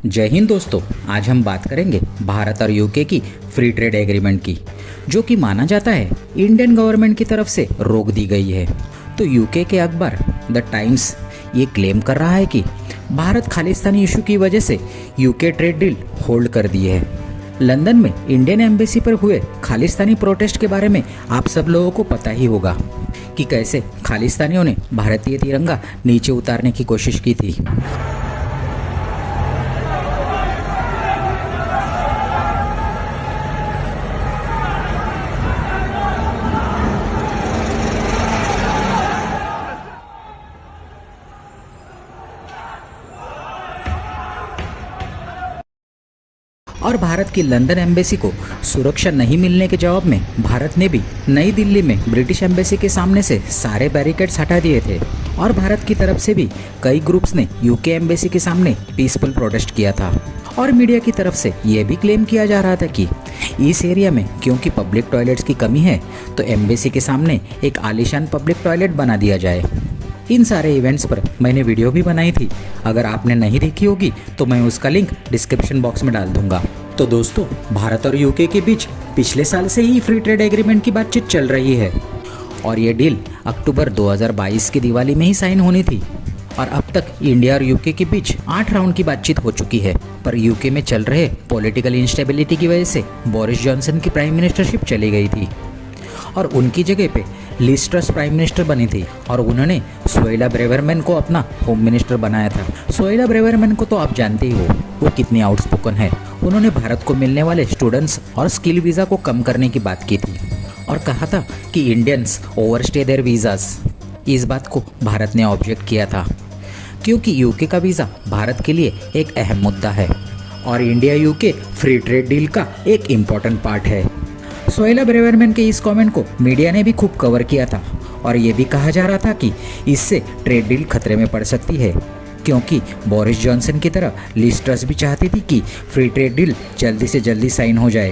जय हिंद दोस्तों। आज हम बात करेंगे भारत और यूके की फ्री ट्रेड एग्रीमेंट की, जो कि माना जाता है इंडियन गवर्नमेंट की तरफ से रोक दी गई है। तो यूके के अखबार द टाइम्स ये क्लेम कर रहा है कि भारत खालिस्तानी इशू की वजह से यूके ट्रेड डील होल्ड कर दी है। लंदन में इंडियन एम्बेसी पर हुए खालिस्तानी प्रोटेस्ट के बारे में आप सब लोगों को पता ही होगा कि कैसे खालिस्तानियों ने भारतीय तिरंगा नीचे उतारने की कोशिश की थी। और भारत की लंदन एम्बेसी को सुरक्षा नहीं मिलने के जवाब में भारत ने भी नई दिल्ली में ब्रिटिश एम्बेसी के सामने से सारे बैरिकेड्स हटा दिए थे। और भारत की तरफ से भी कई ग्रुप्स ने यूके एम्बेसी के सामने पीसफुल प्रोटेस्ट किया था। और मीडिया की तरफ से यह भी क्लेम किया जा रहा था कि इस एरिया में क्योंकि पब्लिक टॉयलेट्स की कमी है तो एम्बेसी के सामने एक आलीशान पब्लिक टॉयलेट बना दिया जाए। इन सारे इवेंट्स पर मैंने वीडियो भी बनाई थी, अगर आपने नहीं देखी होगी तो मैं उसका लिंक डिस्क्रिप्शन बॉक्स में डाल दूंगा। तो दोस्तों, भारत और यूके के बीच पिछले साल से ही फ्री ट्रेड एग्रीमेंट की बातचीत चल रही है और ये डील अक्टूबर 2022 की दिवाली में ही साइन होनी थी। और अब तक इंडिया और यूके के बीच 8 राउंड की बातचीत हो चुकी है, पर यूके में चल रहे पॉलिटिकल इंस्टेबिलिटी की वजह से बोरिस जॉनसन की प्राइम मिनिस्टरशिप चली गई थी और उनकी जगह पे लिज ट्रस प्राइम मिनिस्टर बनी थी और उन्होंने सुएला ब्रेवरमैन को अपना होम मिनिस्टर बनाया था। सुएला ब्रेवरमैन को तो आप जानते ही हो, वो कितनी आउटस्पोकन है। उन्होंने भारत को मिलने वाले स्टूडेंट्स और स्किल वीज़ा को कम करने की बात की थी और कहा था कि इंडियंस ओवरस्टे देयर वीज़ाज। इस बात को भारत ने ऑब्जेक्ट किया था क्योंकि यूके का वीज़ा भारत के लिए एक अहम मुद्दा है और India UK free trade deal का एक इम्पॉर्टेंट पार्ट है। सुएला ब्रेवरमैन के इस कमेंट को मीडिया ने भी खूब कवर किया था और ये भी कहा जा रहा था कि इससे ट्रेड डील खतरे में पड़ सकती है क्योंकि बोरिस जॉनसन की तरह लिज ट्रस भी चाहती थी कि फ्री ट्रेड डील जल्दी से जल्दी साइन हो जाए।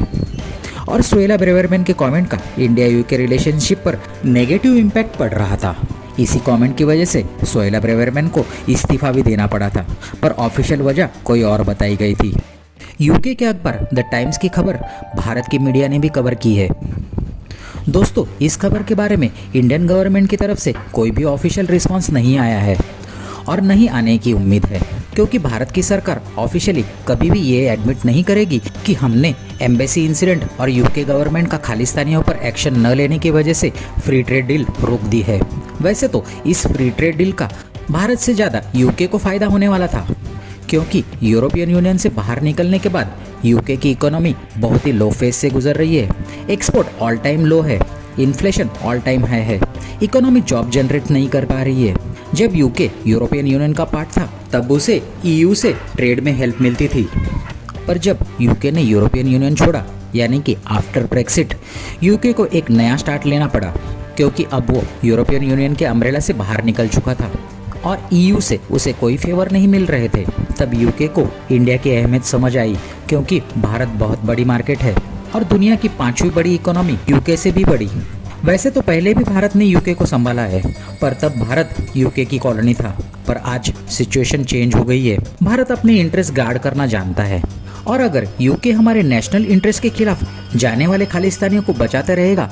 और सुएला ब्रेवरमैन के कमेंट का इंडिया यूके रिलेशनशिप पर नेगेटिव इम्पैक्ट पड़ रहा था। इसी कमेंट की वजह से सुएला ब्रेवरमैन को इस्तीफा भी देना पड़ा था, पर ऑफिशियल वजह कोई और बताई गई थी। यूके के अखबार द टाइम्स की खबर भारत की मीडिया ने भी कवर की है। दोस्तों, इस खबर के बारे में इंडियन गवर्नमेंट की तरफ से कोई भी ऑफिशियल रिस्पांस नहीं आया है और नहीं आने की उम्मीद है क्योंकि भारत की सरकार ऑफिशियली कभी भी ये एडमिट नहीं करेगी कि हमने एम्बेसी इंसिडेंट और यूके गवर्नमेंट का खालिस्तानियों पर एक्शन न लेने की वजह से फ्री ट्रेड डील रोक दी है। वैसे तो इस फ्री ट्रेड डील का भारत से ज़्यादा यूके को फ़ायदा होने वाला था क्योंकि यूरोपियन यूनियन से बाहर निकलने के बाद यूके की इकोनॉमी बहुत ही लो फेज से गुजर रही है। एक्सपोर्ट ऑल टाइम लो है, इन्फ्लेशन ऑल टाइम हाई है, इकोनॉमी जॉब जनरेट नहीं कर पा रही है। जब यूके यूरोपियन यूनियन का पार्ट था तब उसे ईयू से ट्रेड में हेल्प मिलती थी, पर जब यूके ने यूरोपियन यूनियन छोड़ा यानी कि आफ्टर ब्रेक्सिट यूके को एक नया स्टार्ट लेना पड़ा क्योंकि अब वो यूरोपियन यूनियन के अम्ब्रेला से बाहर निकल चुका था और ईयू से उसे कोई फेवर नहीं मिल रहे थे। तब यूके को इंडिया की अहमियत समझ आई क्योंकि भारत बहुत बड़ी मार्केट है और दुनिया की 5वीं बड़ी इकोनॉमी यूके से भी बड़ी। वैसे तो पहले भी भारत ने यूके को संभाला है, पर तब भारत यूके की कॉलोनी था, पर आज सिचुएशन चेंज हो गई है। भारत अपने इंटरेस्ट गार्ड करना जानता है और अगर यूके हमारे नेशनल इंटरेस्ट के खिलाफ जाने वाले खालिस्तानियों को बचाता रहेगा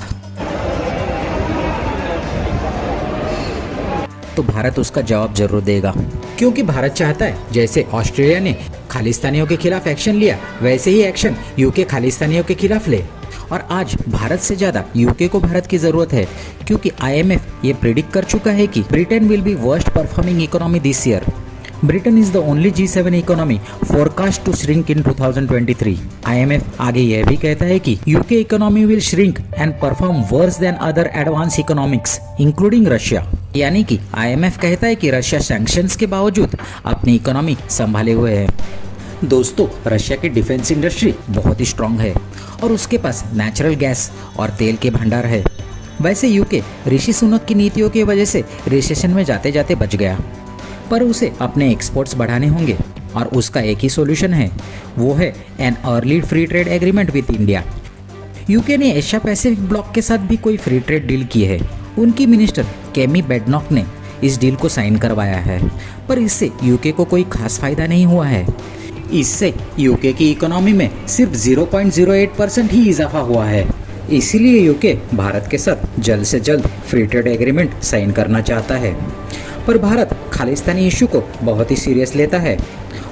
तो भारत उसका जवाब जरूर देगा क्योंकि भारत चाहता है जैसे ऑस्ट्रेलिया ने खालिस्तानियों के खिलाफ एक्शन लिया वैसे ही एक्शन यूके खालिस्तानियों के खिलाफ ले। और आज भारत से ज़्यादा यूके को भारत की ज़रूरत है क्योंकि आईएमएफ ये प्रिडिक्ट कर चुका है कि Britain will be worst performing economy this year. Britain is the only G7 economy forecast to shrink in 2023। IMF आगे यह भी कहता है कि UK economy will shrink and perform worse than other advance economics including Russia. यानी कि IMF कहता है कि रशिया सैंक्शंस के बावजूद अपनी इकोनॉमी संभाले हुए है। दोस्तों, रशिया की डिफेंस इंडस्ट्री बहुत ही स्ट्रांग है और उसके पास नेचुरल गैस और तेल के भंडार है। वैसे यूके ऋषि सुनक की नीतियों की वजह से रिसेशन में जाते जाते बच गया, पर उसे अपने एक्सपोर्ट्स बढ़ाने होंगे और उसका एक ही सॉल्यूशन है, वो है an early free trade agreement with India. UK ने एशिया पैसिफिक ब्लॉक के साथ भी कोई फ्री ट्रेड डील की है। उनकी मिनिस्टर केमी बेडनॉक ने इस डील को साइन करवाया है, पर इससे यूके को कोई खास फायदा नहीं हुआ है। इससे यूके की इकोनॉमी में सिर्फ 0.08% ही इजाफा हुआ है। इसीलिए यूके भारत के साथ जल्द से जल्द फ्री ट्रेड एग्रीमेंट साइन करना चाहता है। पर भारत खालिस्तानी इशू को बहुत ही सीरियस लेता है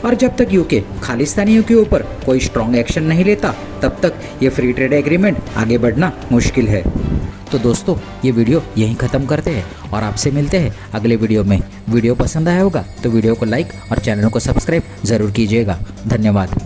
और जब तक यूके खालिस्तानियों के ऊपर कोई स्ट्रॉन्ग एक्शन नहीं लेता तब तक ये फ्री ट्रेड एग्रीमेंट आगे बढ़ना मुश्किल है। तो दोस्तों, ये वीडियो यहीं ख़त्म करते हैं और आपसे मिलते हैं अगले वीडियो में। वीडियो पसंद आया होगा तो वीडियो को लाइक और चैनल को सब्सक्राइब ज़रूर कीजिएगा। धन्यवाद।